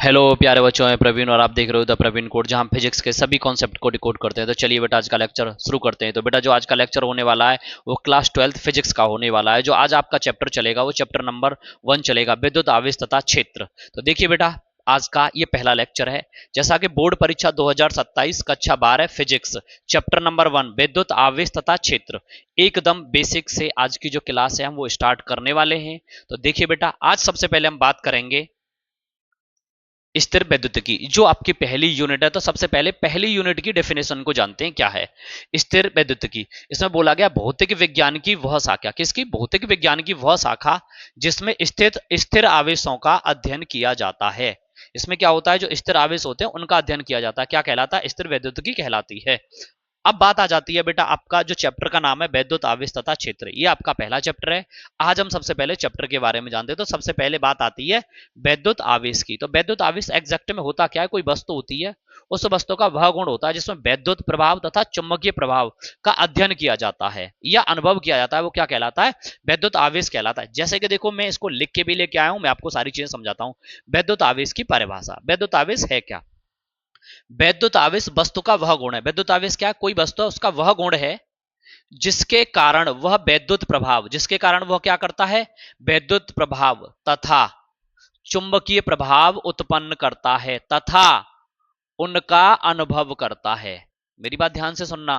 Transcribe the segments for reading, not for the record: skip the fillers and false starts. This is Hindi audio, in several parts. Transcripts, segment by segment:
हेलो प्यारे बच्चों, मैं प्रवीण और आप देख रहे हो द प्रवीण कोड, जहां हम फिजिक्स के सभी कॉन्सेप्ट को डिकोड करते हैं। तो चलिए बेटा, आज का लेक्चर शुरू करते हैं। तो बेटा, जो आज का लेक्चर होने वाला है वो क्लास 12th फिजिक्स का होने वाला है। जो आज आपका चैप्टर चलेगा वो चैप्टर नंबर 1 चलेगा, विद्युत आवेश तथा क्षेत्र। तो देखिए बेटा, आज का ये पहला लेक्चर है। जैसा कि बोर्ड परीक्षा 2027 कक्षा 12 फिजिक्स चैप्टर नंबर 1 विद्युत आवेश तथा क्षेत्र, एकदम बेसिक से आज की जो क्लास है हम वो स्टार्ट करने वाले हैं। तो देखिए बेटा, आज सबसे पहले हम बात करेंगे स्थिर वैद्युत की, जो आपकी पहली यूनिट है। तो सबसे पहले पहली यूनिट की डेफिनेशन को जानते हैं, क्या है स्थिर वैद्युत की। इसमें बोला गया भौतिक विज्ञान की वह शाखा, किसकी? भौतिक विज्ञान की वह शाखा जिसमें स्थित स्थिर आवेशों का अध्ययन किया जाता है। इसमें क्या होता है? जो स्थिर आवेश होते हैं उनका अध्ययन किया जाता है। क्या कहलाता है? स्थिर वैद्युत की कहलाती है। अब बात आ जाती है बेटा, आपका जो चैप्टर का नाम है वैद्युत आवेश तथा क्षेत्र, ये आपका पहला चैप्टर है। आज हम सबसे पहले चैप्टर के बारे में जानते हैं। तो सबसे पहले बात आती है वैद्युत आवेश की। तो वैद्युत आवेश एग्जैक्ट में होता क्या है? कोई वस्तु होती है, उस वस्तु का वह गुण होता है जिसमें वैद्युत प्रभाव तथा चुंबकीय प्रभाव का अध्ययन किया जाता है या अनुभव किया जाता है। वो क्या कहलाता है? वैद्युत आवेश कहलाता है। जैसे कि देखो, मैं इसको लिख के भी लेके आया हूं, मैं आपको सारी चीजें समझाता हूं। वैद्युत आवेश की परिभाषा, वैद्युत आवेश है क्या? वैद्युत आवेश वस्तु का वह गुण है। वैद्युत आवेश क्या है? कोई वस्तु है, उसका वह गुण है जिसके कारण वह वैद्युत प्रभाव, जिसके कारण वह क्या करता है? वैद्युत प्रभाव तथा चुंबकीय प्रभाव उत्पन्न करता है तथा उनका अनुभव करता है। मेरी बात ध्यान से सुनना।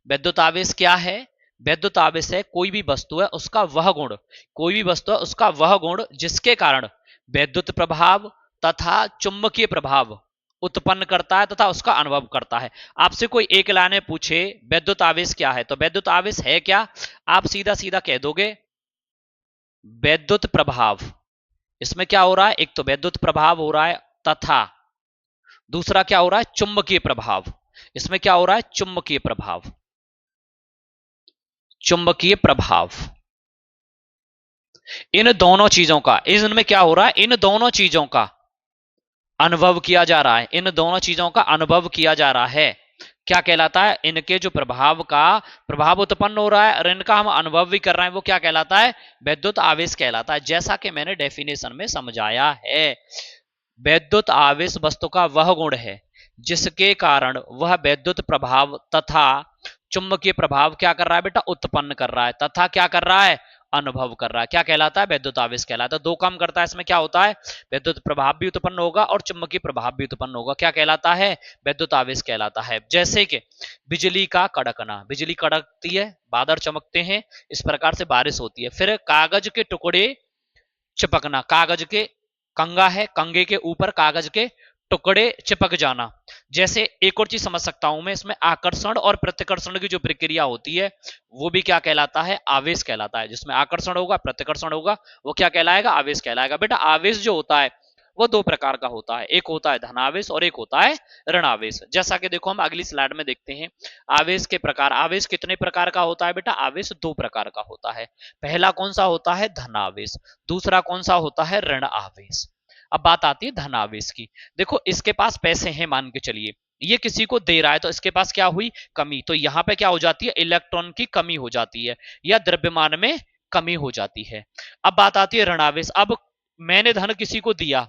वैद्युत आवेश क्या है? वैद्युत आवेश है कोई भी वस्तु है उसका वह गुण, कोई भी वस्तु है उसका वह गुण जिसके कारण वैद्युत प्रभाव तथा चुंबकीय प्रभाव उत्पन्न करता है तथा उसका अनुभव करता है। आपसे कोई एक लाइन पूछे वैद्युत आवेश क्या है, तो वैद्युत आवेश है क्या, आप सीधा सीधा कह दोगे वैद्युत प्रभाव। इसमें क्या हो रहा है? एक तो वैद्युत प्रभाव हो रहा है तथा दूसरा क्या हो रहा है? चुंबकीय प्रभाव। इसमें क्या हो रहा है? चुंबकीय प्रभाव, चुंबकीय प्रभाव। इन दोनों चीजों का, इनमें क्या हो रहा है? इन दोनों चीजों का अनुभव किया जा रहा है, इन दोनों चीजों का अनुभव किया जा रहा है। क्या कहलाता है? इनके जो प्रभाव का प्रभाव उत्पन्न हो रहा है और इनका हम अनुभव भी कर रहे हैं, वो क्या कहलाता है? वैद्युत आवेश कहलाता है। जैसा कि मैंने डेफिनेशन में समझाया है, वैद्युत आवेश वस्तु का वह गुण है जिसके कारण वह वैद्युत प्रभाव तथा चुंबकीय प्रभाव क्या कर रहा है बेटा? उत्पन्न कर रहा है तथा क्या कर रहा है? अनुभव कर रहा है। क्या कहलाता है? वैद्युत आवेश कहलाता है। दो काम करता है। इसमें क्या होता है? वैद्युत प्रभाव भी उत्पन्न होगा और चुंबकीय प्रभाव भी उत्पन्न होगा। क्या कहलाता है? वैद्युत आवेश कहलाता है। जैसे कि बिजली का कड़कना, बिजली कड़कती है, बादल चमकते हैं, इस प्रकार से बारिश होती है। फिर कागज के टुकड़े चिपकना, कागज के कंगा है, कंगे के ऊपर कागज के टुकड़े चिपक जाना। जैसे एक और चीज समझ सकता हूं मैं, इसमें आकर्षण और प्रतिकर्षण की जो प्रक्रिया होती है वो भी क्या कहलाता है? आवेश कहलाता है। जिसमें आकर्षण होगा, प्रतिकर्षण होगा, वो क्या कहलाएगा? आवेश कहलाएगा। बेटा, आवेश जो होता है वो दो प्रकार का होता है, एक होता है धनावेश और एक होता है ऋणावेश। जैसा कि देखो, हम अगली स्लाइड में देखते हैं आवेश के प्रकार। आवेश कितने प्रकार का होता है बेटा? आवेश दो प्रकार का होता है। पहला कौन सा होता है? धनावेश। दूसरा कौन सा होता है? ऋण आवेश। अब बात आती है धनावेश की। देखो, इसके पास पैसे हैं, मान के चलिए ये किसी को दे रहा है, तो इसके पास क्या हुई? कमी। तो यहां पे क्या हो जाती है? इलेक्ट्रॉन की कमी हो जाती है या द्रव्यमान में कमी हो जाती है। अब बात आती है ऋणावेश। अब मैंने धन किसी को दिया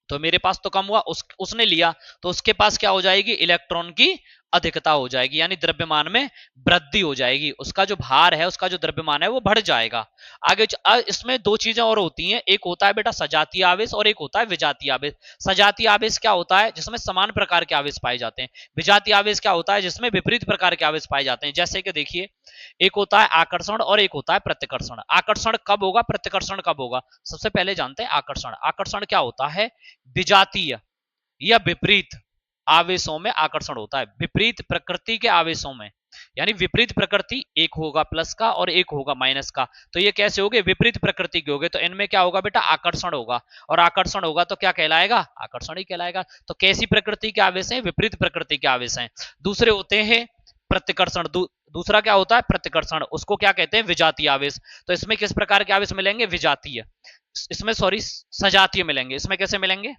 तो मेरे पास तो कम हुआ, उसने लिया तो उसके पास क्या हो जाएगी? इलेक्ट्रॉन की अधिकता हो जाएगी, यानी द्रव्यमान में वृद्धि हो जाएगी। उसका जो भार है, उसका जो द्रव्यमान है वो बढ़ जाएगा। आगे इसमें दो चीजें और होती हैं, एक होता है बेटा सजातीय आवेश और एक होता है विजातीय आवेश। सजातीय आवेश क्या होता है? जिसमें समान प्रकार के आवेश पाए जाते हैं। विजातीय आवेश क्या होता है? जिसमें विपरीत प्रकार के आवेश पाए जाते हैं। जैसे कि देखिए, एक होता है आकर्षण और एक होता है प्रतिकर्षण। आकर्षण कब होगा? प्रतिकर्षण कब होगा? सबसे पहले जानते हैं आकर्षण। आकर्षण क्या होता है? विजातीय या विपरीत आवेशों में आकर्षण होता है। विपरीत प्रकृति के आवेशों में, यानी विपरीत प्रकृति, एक होगा प्लस का और एक होगा माइनस का, तो ये कैसे हो गए? विपरीत प्रकृति के हो गए। तो इनमें क्या होगा बेटा? आकर्षण होगा। और आकर्षण होगा तो क्या कहलाएगा? आकर्षण ही कहलाएगा। तो कैसी प्रकृति के आवेश हैं? विपरीत प्रकृति के आवेश हैं। दूसरे होते हैं प्रतिकर्षण। दूसरा क्या होता है? प्रतिकर्षण। उसको क्या कहते हैं? विजातीय आवेश। तो इसमें किस प्रकार के आवेश मिलेंगे? विजातीय। इसमें सॉरी, सजातीय मिलेंगे। इसमें कैसे मिलेंगे?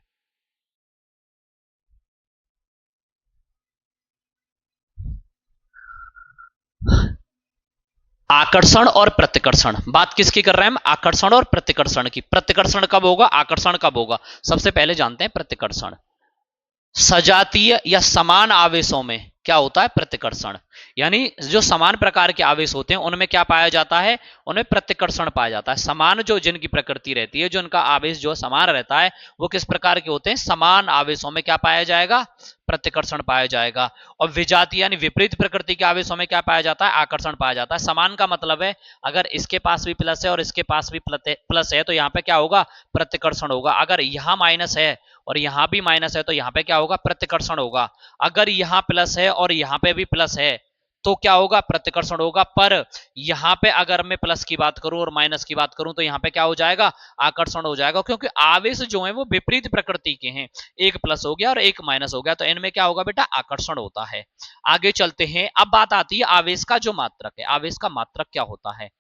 आकर्षण और प्रतिकर्षण, बात किसकी कर रहे हैं हम? आकर्षण और प्रतिकर्षण की। प्रतिकर्षण कब होगा, आकर्षण कब होगा? सबसे पहले जानते हैं प्रतिकर्षण। सजातीय या समान आवेशों में क्या होता है? प्रतिकर्षण। यानी जो समान प्रकार के आवेश होते हैं उनमें क्या पाया जाता है? उनमें प्रतिकर्षण पाया जाता है। समान जो जिनकी प्रकृति रहती है, जो उनका आवेश जो समान रहता है, वो किस प्रकार के होते हैं? समान आवेशों में क्या पाया जाएगा? प्रतिकर्षण पाया जाएगा। और विजातीय यानी विपरीत प्रकृति के आवेशों में क्या पाया जाता है? आकर्षण पाया जाता है। समान का मतलब है अगर इसके पास भी प्लस है और इसके पास भी प्लस है तो यहाँ पे क्या होगा? प्रतिकर्षण होगा। अगर यहाँ माइनस है और यहां भी माइनस है तो यहां पे क्या होगा? प्रतिकर्षण होगा। अगर यहां प्लस है और यहां पे भी प्लस है तो क्या होगा? प्रतिकर्षण होगा। पर यहां पे अगर मैं प्लस की बात करूं और माइनस की बात करूं तो यहां पे क्या हो जाएगा? आकर्षण हो जाएगा, क्योंकि आवेश जो है वो विपरीत प्रकृति के हैं। एक प्लस हो गया और एक माइनस हो गया, तो इनमें क्या होगा बेटा? आकर्षण होता है। आगे चलते हैं। अब बात आती है आवेश का जो मात्रक है। आवेश का मात्रक क्या होता है?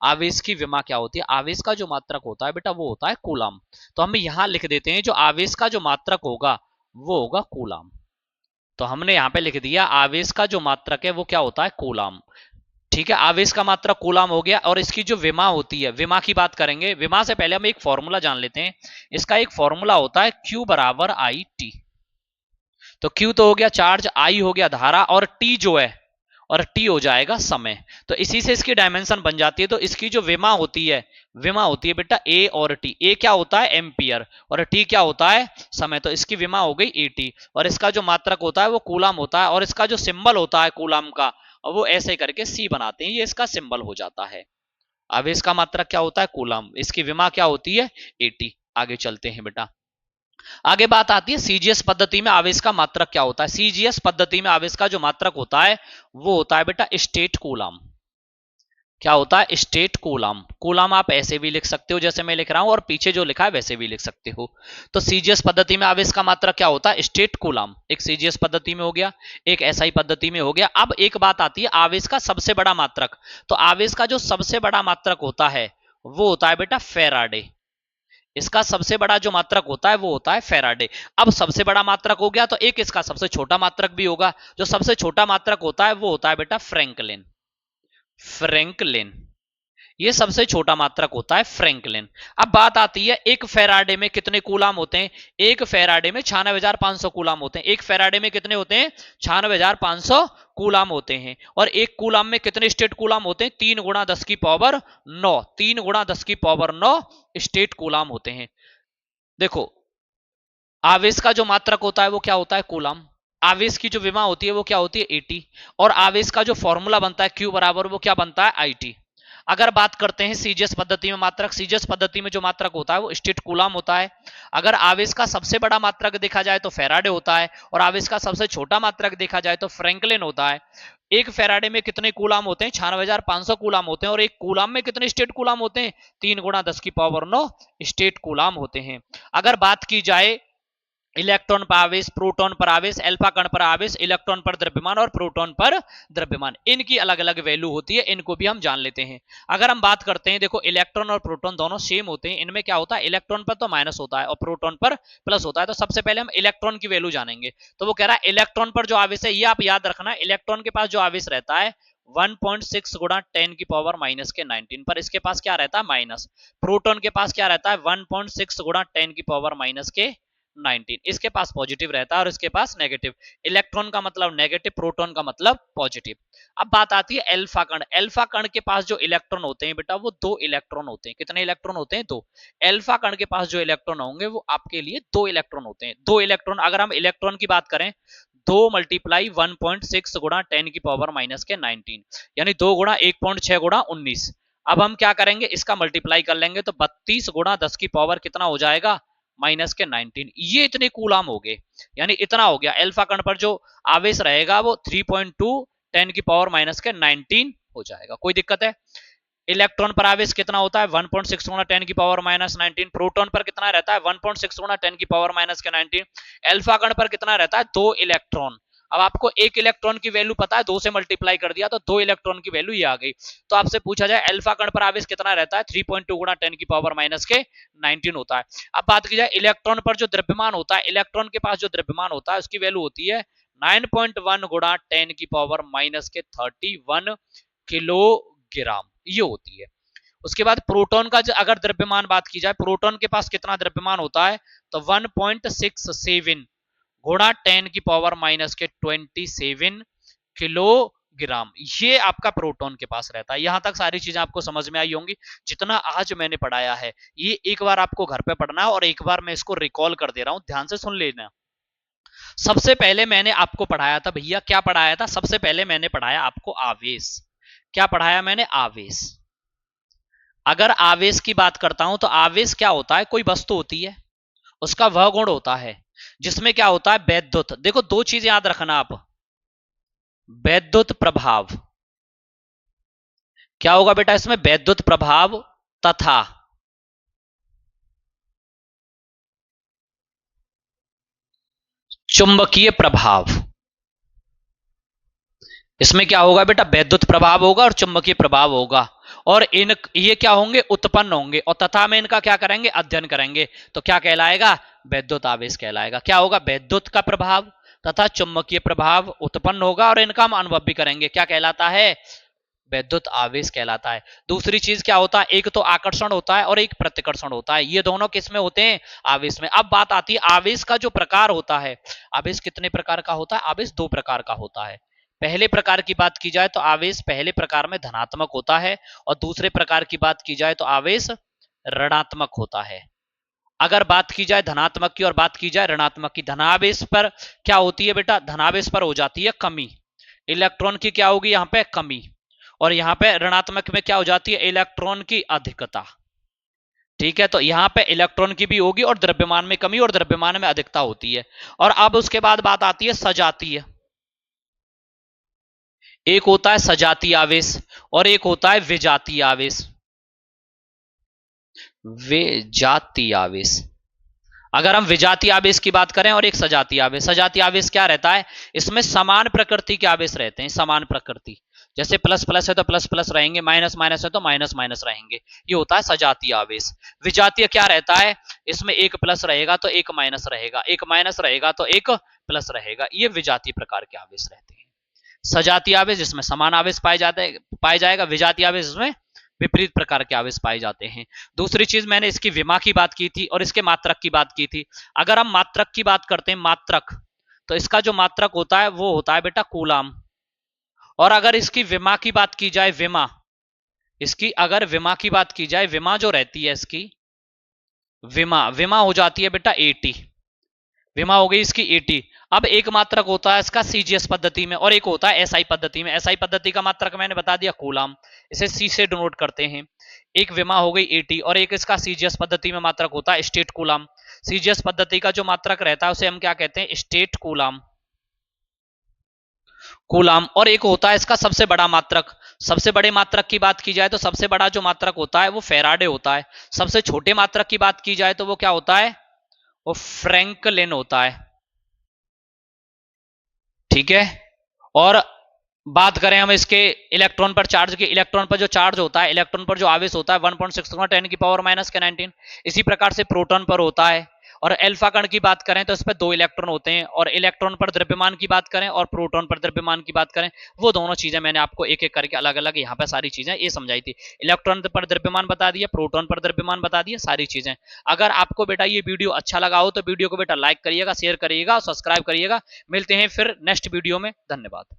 आवेश की विमा क्या होती है? आवेश का जो मात्रक होता है बेटा वो होता है कूलम। तो हम यहां लिख देते हैं जो आवेश का जो मात्रक होगा वो होगा कूलम। तो हमने यहां पे लिख दिया आवेश का जो मात्रक है वो क्या होता है? कूलम। ठीक है, आवेश का मात्रक कूलम हो गया। और इसकी जो विमा होती है, विमा की बात करेंगे। विमा से पहले हम एक फॉर्मूला जान लेते हैं। इसका एक फॉर्मूला होता है Q बराबर आई टी। तो Q तो हो गया चार्ज, I हो गया धारा, और T जो है और T हो जाएगा समय। तो इसी से इसकी डायमेंशन बन जाती है। तो इसकी जो विमा होती है, विमा होती है बेटा A और T। A क्या होता है? एम्पियर, और T क्या होता है? समय। तो इसकी विमा हो गई AT। और इसका जो मात्रक होता है वो कूलम होता है। और इसका जो सिंबल होता है कूलम का, वो ऐसे करके C बनाते हैं, ये इसका सिंबल हो जाता है। अब इसका मात्रक क्या होता है? कूलम। इसकी विमा क्या होती है? AT। आगे चलते हैं बेटा। आगे बात आती है सीजीएस पद्धति में आवेश का मात्रक क्या होता है। सीजीएस पद्धति में आवेश का जो मात्रक होता है वो होता है बेटा स्टेट कूलम। क्या होता है? State coulomb. कूलम आप ऐसे भी लिख सकते हो जैसे मैं लिख रहा हूं, और पीछे जो लिखा है वैसे भी लिख सकते हो। तो सीजीएस पद्धति में आवेश का मात्रक क्या होता है? State coulomb. एक सीजीएस पद्धति में हो गया, एक एसआई पद्धति में हो गया। अब एक बात आती है आवेश का सबसे बड़ा मात्रक। तो आवेश का जो सबसे बड़ा मात्रक होता है वो होता है बेटा फैराडे। इसका सबसे बड़ा जो मात्रक होता है वो होता है फैराडे। अब सबसे बड़ा मात्रक हो गया तो एक इसका सबसे छोटा मात्रक भी होगा। जो सबसे छोटा मात्रक होता है वो होता है बेटा फ्रैंकलिन। फ्रैंकलिन, ये सबसे छोटा मात्रक होता है फ्रैंकलिन। अब बात आती है एक फैराडे में कितने कूलाम होते हैं? एक फैराडे में 96,500 कूलाम होते हैं। एक फैराडे में कितने होते हैं? 96,500 कूलाम होते हैं। और एक कूलाम में कितने स्टेट कूलाम होते हैं? 3 गुणा 10 की पावर 9। 3 गुणा 10 की पावर 9 स्टेट कूलाम होते हैं। देखो, आवेश का जो मात्रक होता है वो क्या होता है? कूलम। आवेश की जो विमा होती है वो क्या होती है? एटी। और आवेश का जो फॉर्मूला बनता है क्यू बराबर, वो क्या बनता है? आईटी। अगर बात करते हैं सीजीएस पद्धति में मात्रक, सीजीएस पद्धति में जो मात्रक होता है वो स्टेट कूलम होता है। अगर आवेश का सबसे बड़ा मात्रक देखा जाए तो फैराडे होता है, और आवेश का सबसे छोटा मात्रक देखा जाए तो फ्रैंकलिन होता है। एक फैराडे में कितने कूलाम होते हैं? 96,500 कूलाम होते हैं। और एक कूलाम में कितने स्टेट कूलाम होते हैं? 3 गुणा 10 की पावर 9 स्टेट कूलाम होते हैं। अगर बात की जाए इलेक्ट्रॉन पर आवेश, प्रोटॉन पर आवेश, अल्फा कण पर आवेश, इलेक्ट्रॉन पर द्रव्यमान और प्रोटॉन पर द्रव्यमान, इनकी अलग अलग वैल्यू होती है। इनको भी हम जान लेते हैं। अगर हम बात करते हैं, देखो इलेक्ट्रॉन और प्रोटॉन दोनों सेम होते हैं। इनमें क्या होता है? इलेक्ट्रॉन पर तो माइनस होता है और प्रोटॉन पर प्लस होता है। तो सबसे पहले हम इलेक्ट्रॉन की वैल्यू जानेंगे। तो वो कह रहा है इलेक्ट्रॉन पर जो आवेश है, ये आप याद रखना, इलेक्ट्रॉन के पास जो आवेश रहता है 1.6 गुणा 10 की पावर माइनस के 19 पर, इसके पास क्या रहता है? माइनस। प्रोटॉन के पास क्या रहता है? 1.6 गुणा 10 की पावर माइनस के 19। इसके पास पॉजिटिव रहता है और इसके पास नेगेटिव। इलेक्ट्रॉन का मतलब नेगेटिव, प्रोटॉन का मतलब पॉजिटिव। अब बात आती है अल्फा कण। अल्फा कण के पास जो इलेक्ट्रॉन होते हैं बेटा वो 2 इलेक्ट्रॉन होते हैं। कितने इलेक्ट्रॉन होते हैं? 2। अल्फा कण के पास जो इलेक्ट्रॉन होंगे वो आपके लिए 2 इलेक्ट्रॉन होते हैं। 2 इलेक्ट्रॉन, अगर हम इलेक्ट्रॉन की बात करें, 2 मल्टीप्लाई 1.6 गुणा 10 की पावर माइनस के 19, यानी 2 गुणा 1.6 गुणा 19। अब हम क्या करेंगे? इसका मल्टीप्लाई कर लेंगे तो 32 गुणा 10 की पावर कितना हो जाएगा? माइनस के 19। ये इतने कूलाम हो गए, यानी इतना हो गया। अल्फा कण पर जो आवेश रहेगा वो 3.2 10 की पावर माइनस के 19 हो जाएगा। कोई दिक्कत है? इलेक्ट्रॉन पर आवेश कितना होता है? 1.6 गुणा 10 की पावर माइनस 19। प्रोटॉन पर कितना रहता है? 1.6 गुणा 10 की पावर माइनस के 19। अल्फा कण पर कितना रहता है? 2 इलेक्ट्रॉन। अब आपको एक इलेक्ट्रॉन की वैल्यू पता है, 2 से मल्टीप्लाई कर दिया तो 2 इलेक्ट्रॉन की वैल्यू ये आ गई। तो आपसे पूछा जाए अल्फा कण पर आवेश कितना रहता है? 3.2 गुणा 10 की पावर माइनस के 19 होता है। अब बात की जाए इलेक्ट्रॉन पर जो द्रव्यमान होता है, इलेक्ट्रॉन के पास जो द्रव्यमान होता है उसकी वैल्यू होती है 9.1 गुणा 10 की पावर माइनस के 31 किलो ग्राम, ये होती है। उसके बाद प्रोटॉन का अगर द्रव्यमान बात की जाए, प्रोटॉन के पास कितना द्रव्यमान होता है, तो 1.67 गुणा 10⁻⁻27 किलोग्राम, ये आपका प्रोटॉन के पास रहता है। यहां तक सारी चीजें आपको समझ में आई होंगी। जितना आज मैंने पढ़ाया है ये एक बार आपको घर पे पढ़ना है और एक बार मैं इसको रिकॉल कर दे रहा हूं, ध्यान से सुन लेना। सबसे पहले मैंने आपको पढ़ाया था भैया, क्या पढ़ाया था, सबसे पहले मैंने पढ़ाया आपको आवेश। क्या पढ़ाया मैंने, आवेश। अगर आवेश की बात करता हूं तो आवेश क्या होता है, कोई वस्तु होती है, उसका वह गुण होता है जिसमें क्या होता है, वैद्युत। देखो दो चीज याद रखना आप, वैद्युत प्रभाव, क्या होगा बेटा इसमें, वैद्युत प्रभाव तथा चुंबकीय प्रभाव। इसमें क्या होगा बेटा, वैद्युत प्रभाव होगा और चुंबकीय प्रभाव होगा, और इन ये क्या होंगे, उत्पन्न होंगे, और तथा में इनका क्या करेंगे, अध्ययन करेंगे। तो क्या कहलाएगा, वैद्युत आवेश कहलाएगा। क्या होगा, वैद्युत का प्रभाव तथा चुंबकीय प्रभाव उत्पन्न होगा और इनका हम अनुभव भी करेंगे, क्या कहलाता है, वैद्युत आवेश कहलाता है। दूसरी चीज क्या होता है, एक तो आकर्षण होता है और एक प्रतिकर्षण होता है, ये दोनों किस में होते हैं, आवेश में। अब बात आती है आवेश का जो प्रकार होता है, आवेश कितने प्रकार का होता है, आवेश दो प्रकार का होता है। पहले प्रकार की बात की जाए तो आवेश पहले प्रकार में धनात्मक होता है, और दूसरे प्रकार की बात की जाए तो आवेश ऋणात्मक होता है। अगर बात की जाए धनात्मक की और बात की जाए ऋणात्मक की, धनावेश पर क्या होती है बेटा, धनावेश पर हो जाती है कमी, इलेक्ट्रॉन की क्या होगी यहां पे, कमी, और यहां पे ऋणात्मक में क्या हो जाती है, इलेक्ट्रॉन की अधिकता। ठीक है, तो यहां पे इलेक्ट्रॉन की भी होगी और द्रव्यमान में कमी और द्रव्यमान में अधिकता होती है। और अब उसके बाद बात आती है सजातीय। एक होता है सजातीय आवेश और एक होता है विजातीय आवेश। विजातीय आवेश, अगर हम विजातीय आवेश की बात करें और एक सजातीय आवेश, सजातीय आवेश क्या रहता है, इसमें समान प्रकृति के आवेश रहते हैं, समान प्रकृति, जैसे प्लस प्लस है तो प्लस प्लस रहेंगे, माइनस माइनस है तो माइनस माइनस रहेंगे, ये होता है सजातीय आवेश। विजातीय क्या रहता है, इसमें एक प्लस रहेगा तो एक माइनस रहेगा, एक माइनस रहेगा तो एक प्लस रहेगा, ये विजातीय प्रकार के आवेश रहते हैं। सजातीय आवेश जिसमें समान आवेश पाए जाएगा, विजातीय आवेश जिसमें विपरीत प्रकार के आवेश पाए जाते हैं। दूसरी चीज मैंने इसकी विमा की बात की थी और इसके मात्रक की बात की थी। अगर हम मात्रक की बात करते हैं, मात्रक, तो इसका जो मात्रक होता है वो होता है बेटा कूलाम। और अगर इसकी विमा की बात की जाए, विमा, इसकी अगर विमा की बात की जाए, विमा जो रहती है इसकी, विमा विमा हो जाती है बेटा 80, विमा हो गई इसकी 80। अब एक मात्रक होता है इसका सीजीएस पद्धति में और एक होता है एसआई पद्धति में। एसआई पद्धति का मात्रक मैंने बता दिया कूलाम, इसे सी से डिनोट करते हैं। एक विमा हो गई 80 और एक इसका सीजीएस पद्धति में मात्रक होता है स्टेट कूलाम। सीजीएस पद्धति का जो मात्रक रहता है उसे हम क्या कहते हैं, स्टेट कूलाम, कूलाम। और एक होता है इसका सबसे बड़ा मात्रक। सबसे बड़े मात्रक की बात की जाए तो सबसे बड़ा जो मात्रक होता है वो फैराडे होता है। सबसे छोटे मात्रक की बात की जाए तो वो क्या होता है, वो फ्रैंकलिन होता है। ठीक है, और बात करें हम इसके इलेक्ट्रॉन पर चार्ज की, इलेक्ट्रॉन पर जो चार्ज होता है, इलेक्ट्रॉन पर जो आवेश होता है 1.6 10⁻⁻⁻19। इसी प्रकार से प्रोटॉन पर होता है। और अल्फा कण की बात करें तो इस पर 2 इलेक्ट्रॉन होते हैं, और इलेक्ट्रॉन पर द्रव्यमान की बात करें और प्रोटॉन पर द्रव्यमान की बात करें, वो दोनों चीजें मैंने आपको एक एक करके अलग अलग यहाँ पे सारी चीजें ये समझाई थी। इलेक्ट्रॉन पर द्रव्यमान बता दिया, प्रोटॉन पर द्रव्यमान बता दिया, सारी चीजें। अगर आपको बेटा ये वीडियो अच्छा लगा हो तो वीडियो को बेटा लाइक करिएगा, शेयर करिएगा, सब्सक्राइब करिएगा। मिलते हैं फिर नेक्स्ट वीडियो में, धन्यवाद।